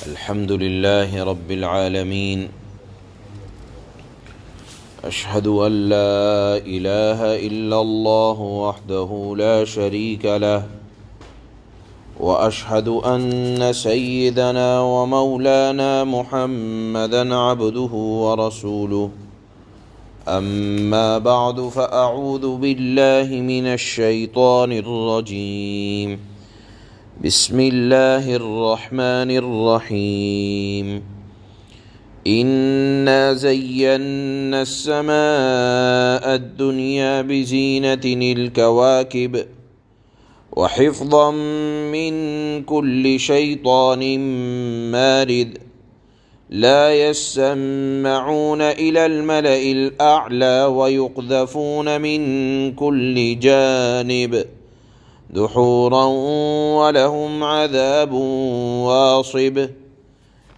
الحمد لله رب العالمين أشهد أن لا إله إلا الله وحده لا شريك له وأشهد أن سيدنا ومولانا محمدًا عبده ورسوله أما بعد فأعوذ بالله من الشيطان الرجيم بسم الله الرحمن الرحيم إنا زينا السماء الدنيا بزينة الكواكب وحفظا من كل شيطان مارد لا يسمعون إلى الملأ الأعلى ويقذفون من كل جانب دحورا ولهم عذاب واصب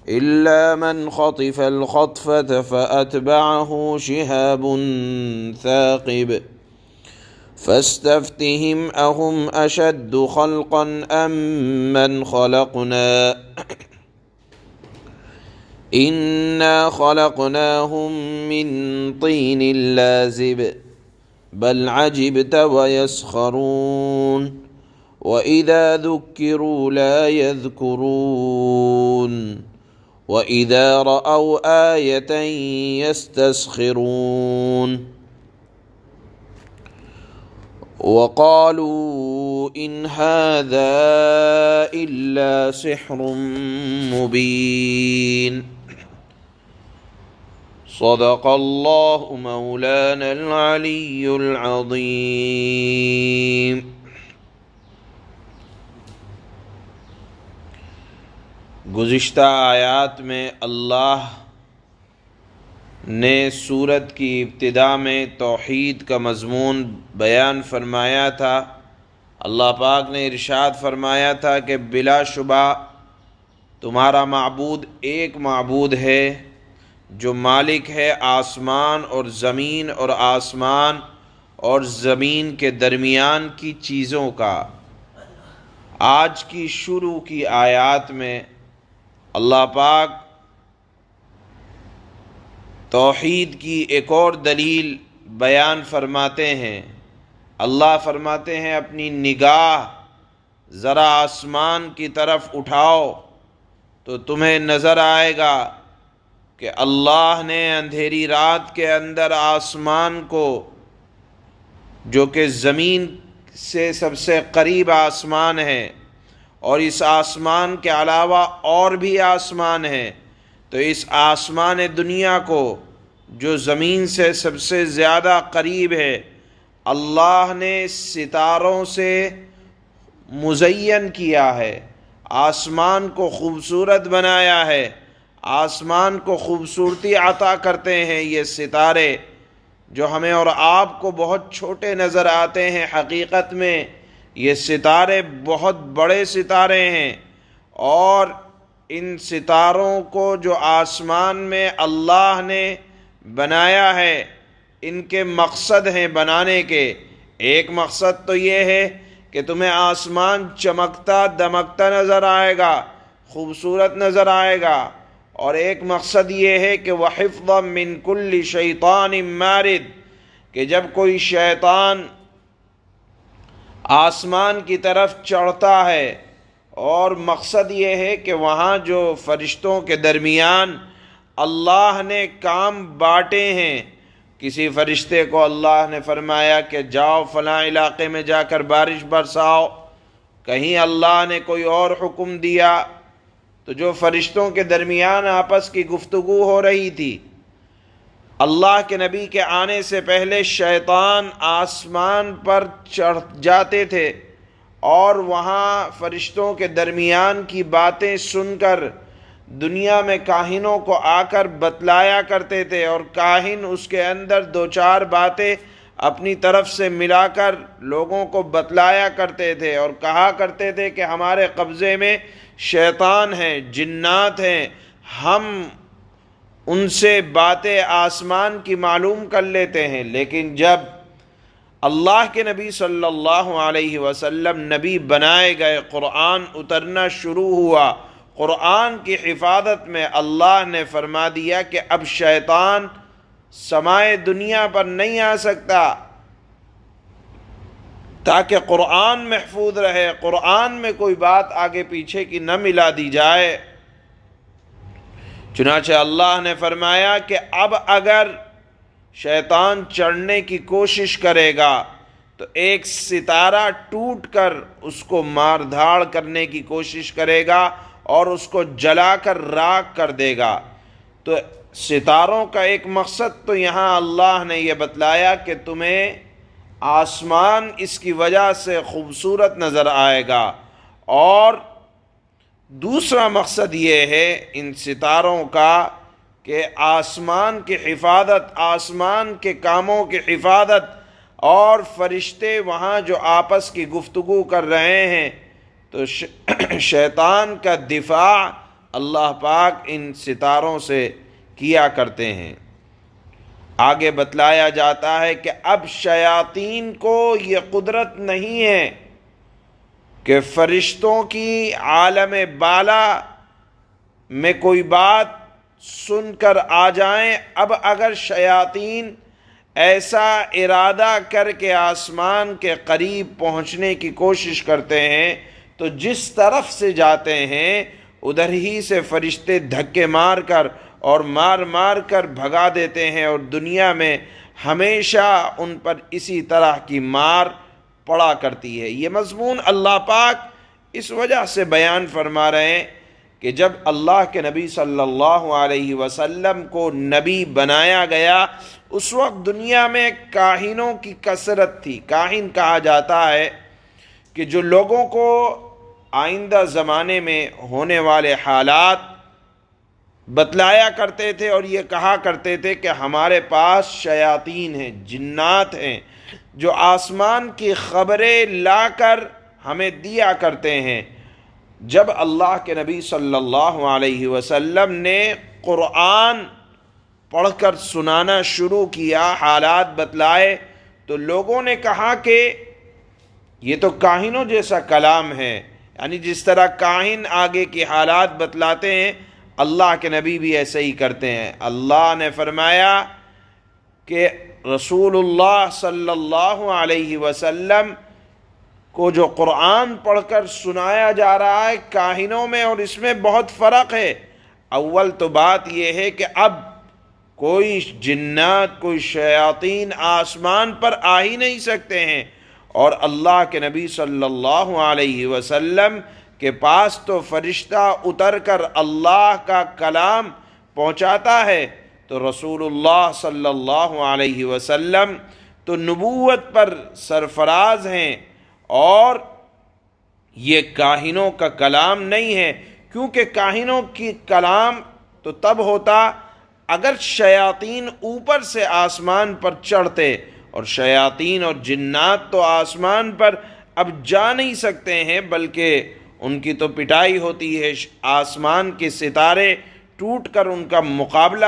إلا من خطف الخطفة فأتبعه شهاب ثاقب فاستفتهم أهم أشد خلقا أم من خلقنا إنا خلقناهم من طين لازب بل عجبت ويسخرون وإذا ذكروا لا يذكرون وإذا رأوا آية يستسخرون وقالوا إن هذا إلا سحر مبين صدق الله مولانا العلی العظیم۔ گزشتہ آیات میں اللہ نے سورت کی ابتدا میں توحید کا مضمون بیان فرمایا تھا۔ اللہ پاک نے ارشاد فرمایا تھا کہ بلا شبہ تمہارا معبود ایک معبود ہے جو مالک ہے آسمان اور زمین اور آسمان اور زمین کے درمیان کی چیزوں کا۔ آج کی شروع کی آیات میں اللہ پاک توحید کی ایک اور دلیل بیان فرماتے ہیں۔ اللہ فرماتے ہیں اپنی نگاہ ذرا آسمان کی طرف اٹھاؤ تو تمہیں نظر آئے گا کہ اللہ نے اندھیری رات کے اندر آسمان کو، جو کہ زمین سے سب سے قریب آسمان ہے اور اس آسمان کے علاوہ اور بھی آسمان ہیں، تو اس آسمان دنیا کو جو زمین سے سب سے زیادہ قریب ہے اللہ نے ستاروں سے مزین کیا ہے، آسمان کو خوبصورت بنایا ہے، آسمان کو خوبصورتی عطا کرتے ہیں یہ ستارے جو ہمیں اور آپ کو بہت چھوٹے نظر آتے ہیں، حقیقت میں یہ ستارے بہت بڑے ستارے ہیں، اور ان ستاروں کو جو آسمان میں اللہ نے بنایا ہے ان کے مقصد ہیں بنانے کے۔ ایک مقصد تو یہ ہے کہ تمہیں آسمان چمکتا دمکتا نظر آئے گا، خوبصورت نظر آئے گا، اور ایک مقصد یہ ہے کہ وَحِفْظًا مِّن كُلِّ شَيْطَانٍ مَارِدٍ، کہ جب کوئی شیطان آسمان کی طرف چڑھتا ہے، اور مقصد یہ ہے کہ وہاں جو فرشتوں کے درمیان اللہ نے کام بانٹے ہیں، کسی فرشتے کو اللہ نے فرمایا کہ جاؤ فلاں علاقے میں جا کر بارش برساؤ، کہیں اللہ نے کوئی اور حکم دیا، تو جو فرشتوں کے درمیان آپس کی گفتگو ہو رہی تھی، اللہ کے نبی کے آنے سے پہلے شیطان آسمان پر چڑھ جاتے تھے اور وہاں فرشتوں کے درمیان کی باتیں سن کر دنیا میں کاہنوں کو آ کر بتلایا کرتے تھے، اور کاہن اس کے اندر دو چار باتیں اپنی طرف سے ملا کر لوگوں کو بتلایا کرتے تھے اور کہا کرتے تھے کہ ہمارے قبضے میں شیطان ہیں، جنات ہیں، ہم ان سے باتیں آسمان کی معلوم کر لیتے ہیں۔ لیکن جب اللہ کے نبی صلی اللہ علیہ وسلم نبی بنائے گئے، قرآن اترنا شروع ہوا، قرآن کی حفاظت میں اللہ نے فرما دیا کہ اب شیطان سمائے دنیا پر نہیں آ سکتا، تاکہ قرآن محفوظ رہے، قرآن میں کوئی بات آگے پیچھے کی نہ ملا دی جائے۔ چنانچہ اللہ نے فرمایا کہ اب اگر شیطان چڑھنے کی کوشش کرے گا تو ایک ستارہ ٹوٹ کر اس کو مار دھاڑ کرنے کی کوشش کرے گا اور اس کو جلا کر راکھ کر دے گا۔ تو ستاروں کا ایک مقصد تو یہاں اللہ نے یہ بتلایا کہ تمہیں آسمان اس کی وجہ سے خوبصورت نظر آئے گا، اور دوسرا مقصد یہ ہے ان ستاروں کا کہ آسمان کی حفاظت، آسمان کے کاموں کی حفاظت، اور فرشتے وہاں جو آپس کی گفتگو کر رہے ہیں تو شیطان کا دفاع اللہ پاک ان ستاروں سے کیا کرتے ہیں۔ آگے بتلایا جاتا ہے کہ اب شیاطین کو یہ قدرت نہیں ہے کہ فرشتوں کی عالم بالا میں کوئی بات سن کر آ جائیں۔ اب اگر شیاطین ایسا ارادہ کر کے آسمان کے قریب پہنچنے کی کوشش کرتے ہیں تو جس طرف سے جاتے ہیں ادھر ہی سے فرشتے دھکے مار کر اور مار مار کر بھگا دیتے ہیں، اور دنیا میں ہمیشہ ان پر اسی طرح کی مار پڑا کرتی ہے۔ یہ مضمون اللہ پاک اس وجہ سے بیان فرما رہے ہیں کہ جب اللہ کے نبی صلی اللہ علیہ وسلم کو نبی بنایا گیا اس وقت دنیا میں کاہنوں کی کثرت تھی۔ کاہن کہا جاتا ہے کہ جو لوگوں کو آئندہ زمانے میں ہونے والے حالات بتلایا کرتے تھے اور یہ کہا کرتے تھے کہ ہمارے پاس شیاطین ہیں، جنات ہیں، جو آسمان کی خبریں لا کر ہمیں دیا کرتے ہیں۔ جب اللہ کے نبی صلی اللہ علیہ وسلم نے قرآن پڑھ کر سنانا شروع کیا، حالات بتلائے، تو لوگوں نے کہا کہ یہ تو کاہنوں جیسا کلام ہے، یعنی جس طرح کاہن آگے کی حالات بتلاتے ہیں اللہ کے نبی بھی ایسے ہی کرتے ہیں۔ اللہ نے فرمایا کہ رسول اللہ صلی اللہ علیہ وسلم کو جو قرآن پڑھ کر سنایا جا رہا ہے کاہنوں میں اور اس میں بہت فرق ہے۔ اول تو بات یہ ہے کہ اب کوئی جنات، کوئی شیاطین آسمان پر آ ہی نہیں سکتے ہیں، اور اللہ کے نبی صلی اللہ علیہ وسلم کے پاس تو فرشتہ اتر کر اللہ کا کلام پہنچاتا ہے، تو رسول اللہ صلی اللہ علیہ وسلم تو نبوت پر سرفراز ہیں، اور یہ کاہنوں کا کلام نہیں ہے، کیونکہ کاہنوں کی کلام تو تب ہوتا اگر شیاطین اوپر سے آسمان پر چڑھتے، اور شیاطین اور جنات تو آسمان پر اب جا نہیں سکتے ہیں، بلکہ ان کی تو پٹائی ہوتی ہے، آسمان کے ستارے ٹوٹ کر ان کا مقابلہ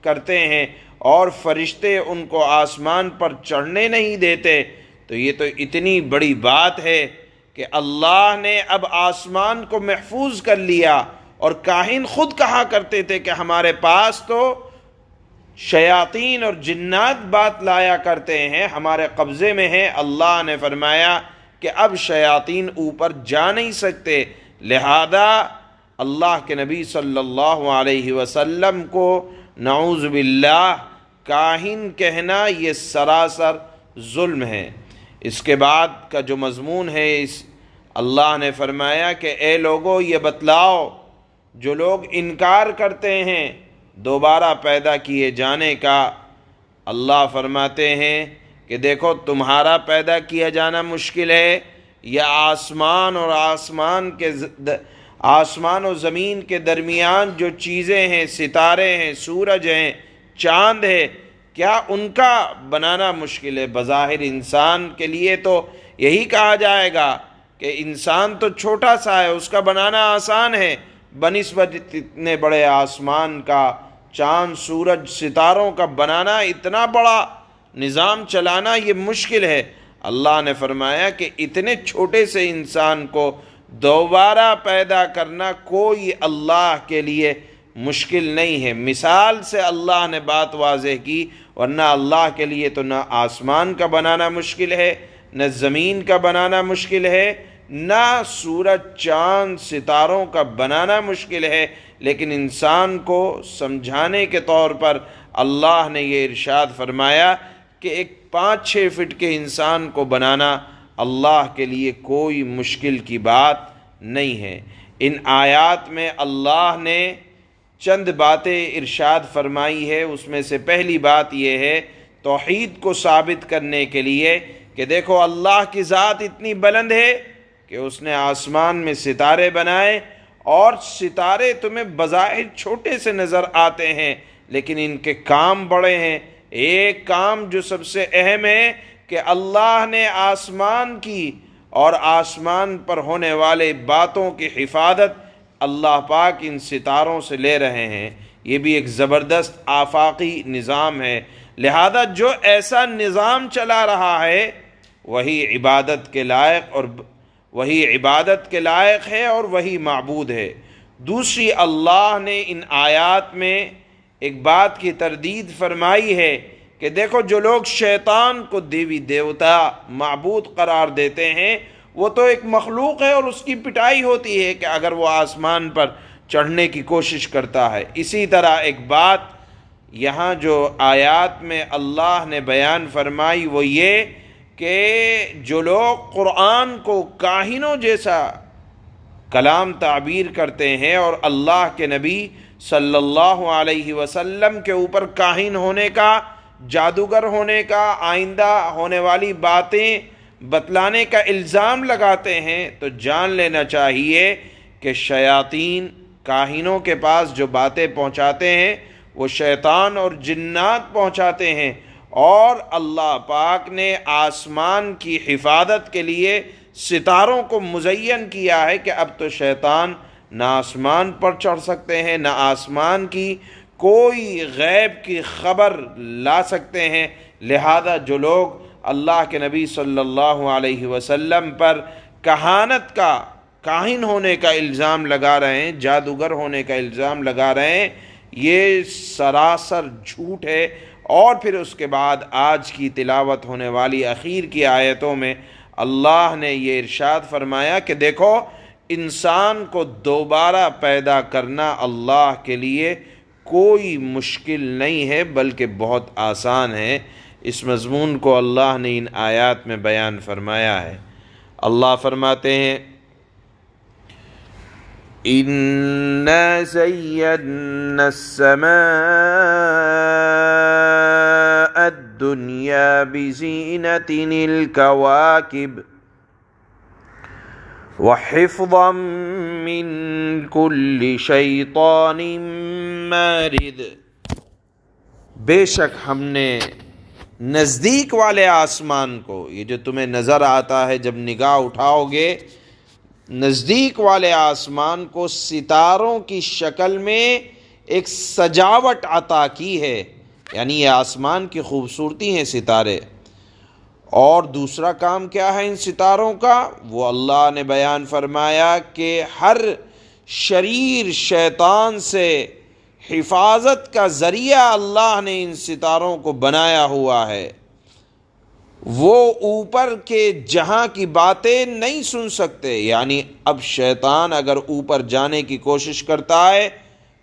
کرتے ہیں، اور فرشتے ان کو آسمان پر چڑھنے نہیں دیتے۔ تو یہ تو اتنی بڑی بات ہے کہ اللہ نے اب آسمان کو محفوظ کر لیا، اور کاہن خود کہا کرتے تھے کہ ہمارے پاس تو شیاطین اور جنات بات لایا کرتے ہیں، ہمارے قبضے میں ہیں۔ اللہ نے فرمایا کہ اب شیاطین اوپر جا نہیں سکتے، لہذا اللہ کے نبی صلی اللہ علیہ وسلم کو نعوذ باللہ کاہن کہنا یہ سراسر ظلم ہے۔ اس کے بعد کا جو مضمون ہے، اللہ نے فرمایا کہ اے لوگو یہ بتلاؤ جو لوگ انکار کرتے ہیں دوبارہ پیدا کیے جانے کا، اللہ فرماتے ہیں کہ دیکھو تمہارا پیدا کیا جانا مشکل ہے، یا آسمان اور آسمان و زمین کے درمیان جو چیزیں ہیں، ستارے ہیں، سورج ہیں، چاند ہے، کیا ان کا بنانا مشکل ہے؟ بظاہر انسان کے لیے تو یہی کہا جائے گا کہ انسان تو چھوٹا سا ہے، اس کا بنانا آسان ہے، بنسبت اتنے بڑے آسمان کا، چاند، سورج، ستاروں کا بنانا، اتنا بڑا نظام چلانا یہ مشکل ہے۔ اللہ نے فرمایا کہ اتنے چھوٹے سے انسان کو دوبارہ پیدا کرنا کوئی اللہ کے لیے مشکل نہیں ہے۔ مثال سے اللہ نے بات واضح کی، ورنہ اللہ کے لیے تو نہ آسمان کا بنانا مشکل ہے، نہ زمین کا بنانا مشکل ہے، نہ سورج چاند ستاروں کا بنانا مشکل ہے، لیکن انسان کو سمجھانے کے طور پر اللہ نے یہ ارشاد فرمایا کہ ایک 5-6 فٹ کے انسان کو بنانا اللہ کے لیے کوئی مشکل کی بات نہیں ہے۔ ان آیات میں اللہ نے چند باتیں ارشاد فرمائی ہے، اس میں سے پہلی بات یہ ہے توحید کو ثابت کرنے کے لیے کہ دیکھو اللہ کی ذات اتنی بلند ہے کہ اس نے آسمان میں ستارے بنائے، اور ستارے تمہیں بظاہر چھوٹے سے نظر آتے ہیں لیکن ان کے کام بڑے ہیں۔ ایک کام جو سب سے اہم ہے کہ اللہ نے آسمان کی اور آسمان پر ہونے والے باتوں کی حفاظت اللہ پاک ان ستاروں سے لے رہے ہیں۔ یہ بھی ایک زبردست آفاقی نظام ہے، لہذا جو ایسا نظام چلا رہا ہے وہی عبادت کے لائق ہے اور وہی معبود ہے۔ دوسری، اللہ نے ان آیات میں ایک بات کی تردید فرمائی ہے کہ دیکھو جو لوگ شیطان کو دیوی دیوتا معبود قرار دیتے ہیں وہ تو ایک مخلوق ہے اور اس کی پٹائی ہوتی ہے کہ اگر وہ آسمان پر چڑھنے کی کوشش کرتا ہے۔ اسی طرح ایک بات یہاں جو آیات میں اللہ نے بیان فرمائی وہ یہ کہ جو لوگ قرآن کو کاہنوں جیسا کلام تعبیر کرتے ہیں اور اللہ کے نبی صلی اللہ علیہ وسلم کے اوپر کاہن ہونے کا، جادوگر ہونے کا، آئندہ ہونے والی باتیں بتلانے کا الزام لگاتے ہیں، تو جان لینا چاہیے کہ شیاطین کاہنوں کے پاس جو باتیں پہنچاتے ہیں وہ شیطان اور جنات پہنچاتے ہیں، اور اللہ پاک نے آسمان کی حفاظت کے لیے ستاروں کو مزین کیا ہے کہ اب تو شیطان نہ آسمان پر چڑھ سکتے ہیں، نہ آسمان کی کوئی غیب کی خبر لا سکتے ہیں۔ لہذا جو لوگ اللہ کے نبی صلی اللہ علیہ وسلم پر کہانت کا، کاہن ہونے کا الزام لگا رہے ہیں، جادوگر ہونے کا الزام لگا رہے ہیں، یہ سراسر جھوٹ ہے۔ اور پھر اس کے بعد آج کی تلاوت ہونے والی اخیر کی آیتوں میں اللہ نے یہ ارشاد فرمایا کہ دیکھو انسان کو دوبارہ پیدا کرنا اللہ کے لیے کوئی مشکل نہیں ہے بلکہ بہت آسان ہے۔ اس مضمون کو اللہ نے ان آیات میں بیان فرمایا ہے۔ اللہ فرماتے ہیں اِنَّا زَيَّنَّا السَّمَاءَ الدُّنْيَا بِزِينَةٍ الْكَوَاكِبِ وَحِفْظًا مِّن كُلِّ شَيْطَانٍ مَارِدٍ، بے شک ہم نے نزدیک والے آسمان کو، یہ جو تمہیں نظر آتا ہے جب نگاہ اٹھاؤ گے، نزدیک والے آسمان کو ستاروں کی شکل میں ایک سجاوٹ عطا کی ہے، یعنی یہ آسمان کی خوبصورتی ہیں ستارے۔ اور دوسرا کام کیا ہے ان ستاروں کا؟ وہ اللہ نے بیان فرمایا کہ ہر شریر شیطان سے حفاظت کا ذریعہ اللہ نے ان ستاروں کو بنایا ہوا ہے۔ وہ اوپر کے جہاں کی باتیں نہیں سن سکتے، یعنی اب شیطان اگر اوپر جانے کی کوشش کرتا ہے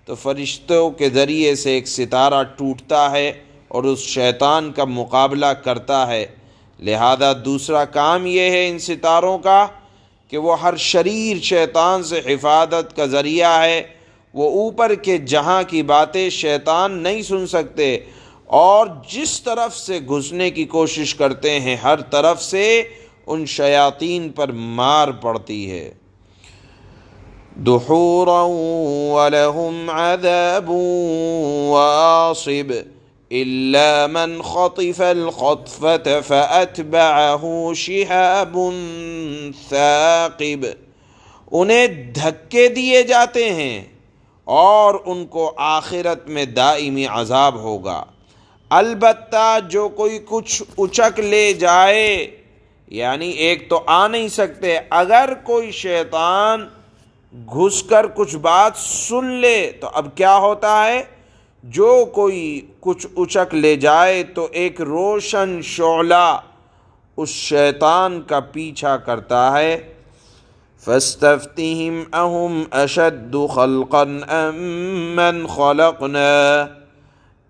تو فرشتوں کے ذریعے سے ایک ستارہ ٹوٹتا ہے اور اس شیطان کا مقابلہ کرتا ہے۔ لہذا دوسرا کام یہ ہے ان ستاروں کا کہ وہ ہر شریر شیطان سے حفاظت کا ذریعہ ہے۔ وہ اوپر کے جہاں کی باتیں شیطان نہیں سن سکتے، اور جس طرف سے گھسنے کی کوشش کرتے ہیں ہر طرف سے ان شیاطین پر مار پڑتی ہے۔ دحورا ولہم عذاب واصب الا من خطف الخطفة فأتبعه شہاب ثاقب، انہیں دھکے دیے جاتے ہیں اور ان کو آخرت میں دائمی عذاب ہوگا۔ البتہ جو کوئی کچھ اچک لے جائے یعنی ایک تو آ نہیں سکتے، اگر کوئی شیطان گھس کر کچھ بات سن لے تو اب کیا ہوتا ہے، جو کوئی کچھ اچک لے جائے تو ایک روشن شعلہ اس شیطان کا پیچھا کرتا ہے۔ فاستفتہم اہم اشد خلقا ام من خلقنا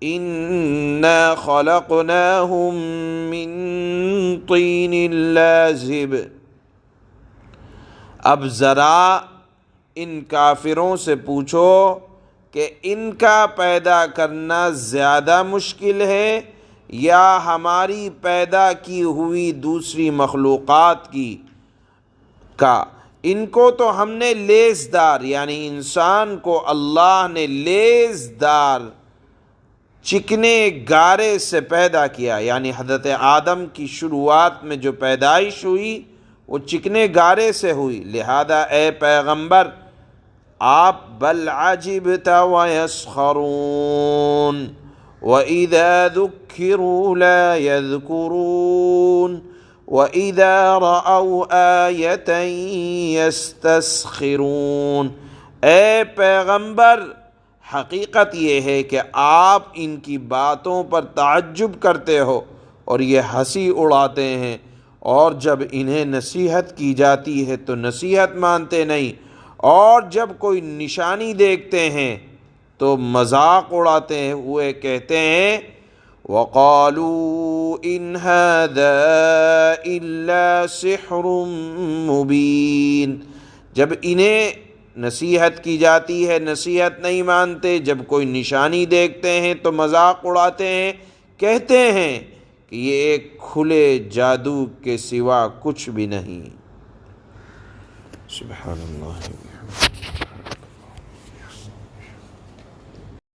انا خلقناہم من طین لازب۔ اب ذرا ان کافروں سے پوچھو کہ ان کا پیدا کرنا زیادہ مشکل ہے یا ہماری پیدا کی ہوئی دوسری مخلوقات کا۔ ان کو تو ہم نے لیزدار، یعنی انسان کو اللہ نے لیزدار چکنے گارے سے پیدا کیا، یعنی حضرت آدم کی شروعات میں جو پیدائش ہوئی وہ چکنے گارے سے ہوئی۔ لہذا اے پیغمبر آپ بل عجبت ویسخرون وَإِذَا ذُكِّرُوا لَا يَذْكُرُونَ وَإِذَا رَأَوْا آيَةً يَسْتَسْخِرُونَ۔ اے پیغمبر حقیقت یہ ہے کہ آپ ان کی باتوں پر تعجب کرتے ہو اور یہ ہنسی اڑاتے ہیں، اور جب انہیں نصیحت کی جاتی ہے تو نصیحت مانتے نہیں، اور جب کوئی نشانی دیکھتے ہیں تو مذاق اڑاتے ہوئے کہتے ہیں وَقَالُوا إِنْ هَذَا إِلَّا سِحْرٌ مُبِينٌ۔ جب انہیں نصیحت کی جاتی ہے نصیحت نہیں مانتے، جب کوئی نشانی دیکھتے ہیں تو مذاق اڑاتے ہیں، کہتے ہیں کہ یہ ایک کھلے جادو کے سوا کچھ بھی نہیں۔ سبحان اللہ۔